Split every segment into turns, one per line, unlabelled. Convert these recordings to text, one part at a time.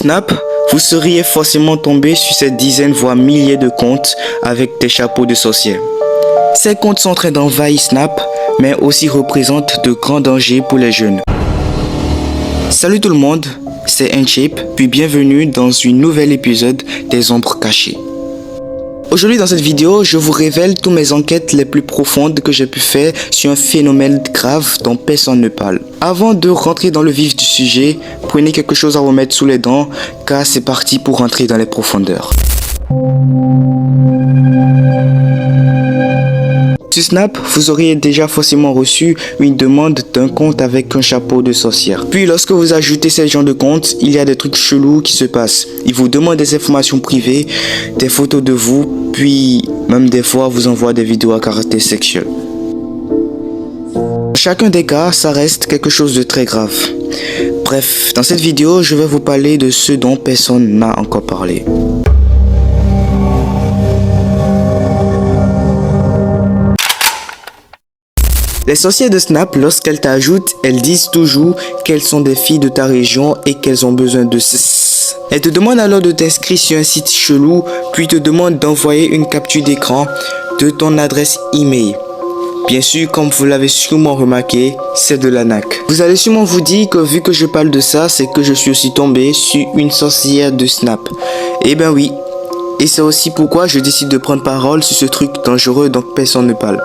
Snap, vous seriez forcément tombé sur ces dizaines voire milliers de comptes avec des chapeaux de sorcières. Ces comptes sont en train d'envahir Snap, mais aussi représentent de grands dangers pour les jeunes. Salut tout le monde, c'est Enchip, puis bienvenue dans un nouvel épisode des Ombres Cachées. Aujourd'hui dans cette vidéo, je vous révèle toutes mes enquêtes les plus profondes que j'ai pu faire sur un phénomène grave dont personne ne parle. Avant de rentrer dans le vif du sujet, prenez quelque chose à remettre sous les dents, car c'est parti pour rentrer dans les profondeurs. Sur Snap, vous auriez déjà forcément reçu une demande d'un compte avec un chapeau de sorcière. Puis lorsque vous ajoutez ces genres de comptes, il y a des trucs chelous qui se passent. Ils vous demandent des informations privées, des photos de vous, puis même des fois vous envoient des vidéos à caractère sexuel. Dans chacun des cas, ça reste quelque chose de très grave. Bref, dans cette vidéo, je vais vous parler de ce dont personne n'a encore parlé. Les sorcières de Snap, lorsqu'elles t'ajoutent, elles disent toujours qu'elles sont des filles de ta région et qu'elles ont besoin de cesse. Elles te demandent alors de t'inscrire sur un site chelou, puis te demandent d'envoyer une capture d'écran de ton adresse email. Bien sûr, comme vous l'avez sûrement remarqué, c'est de l'arnaque. Vous allez sûrement vous dire que vu que je parle de ça, c'est que je suis aussi tombé sur une sorcière de Snap. Eh ben oui. Et c'est aussi pourquoi je décide de prendre parole sur ce truc dangereux dont personne ne parle.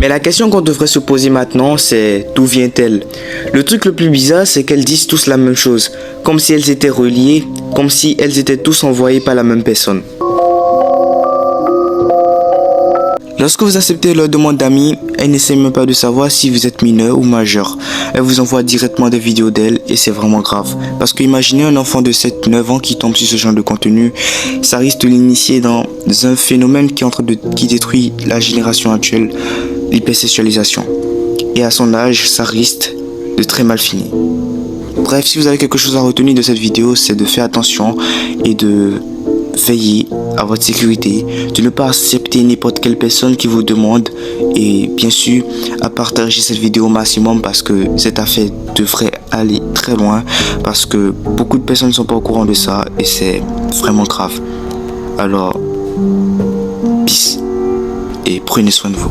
Mais la question qu'on devrait se poser maintenant, c'est d'où vient-elle? Le truc le plus bizarre, c'est qu'elles disent tous la même chose, comme si elles étaient reliées, comme si elles étaient tous envoyées par la même personne. Lorsque vous acceptez leur demande d'amis, elles n'essaient même pas de savoir si vous êtes mineur ou majeur. Elles vous envoient directement des vidéos d'elles et c'est vraiment grave. Parce que imaginez un enfant de 7-9 ans qui tombe sur ce genre de contenu, ça risque de l'initier dans un phénomène qui détruit la génération actuelle, l'hypersexualisation. Et à son âge, ça risque de très mal finir. Bref, si vous avez quelque chose à retenir de cette vidéo, c'est de faire attention et de veiller à votre sécurité, de ne pas accepter n'importe quelle personne qui vous demande et bien sûr à partager cette vidéo au maximum parce que cette affaire devrait aller très loin parce que beaucoup de personnes ne sont pas au courant de ça et c'est vraiment grave. Alors, peace et prenez soin de vous.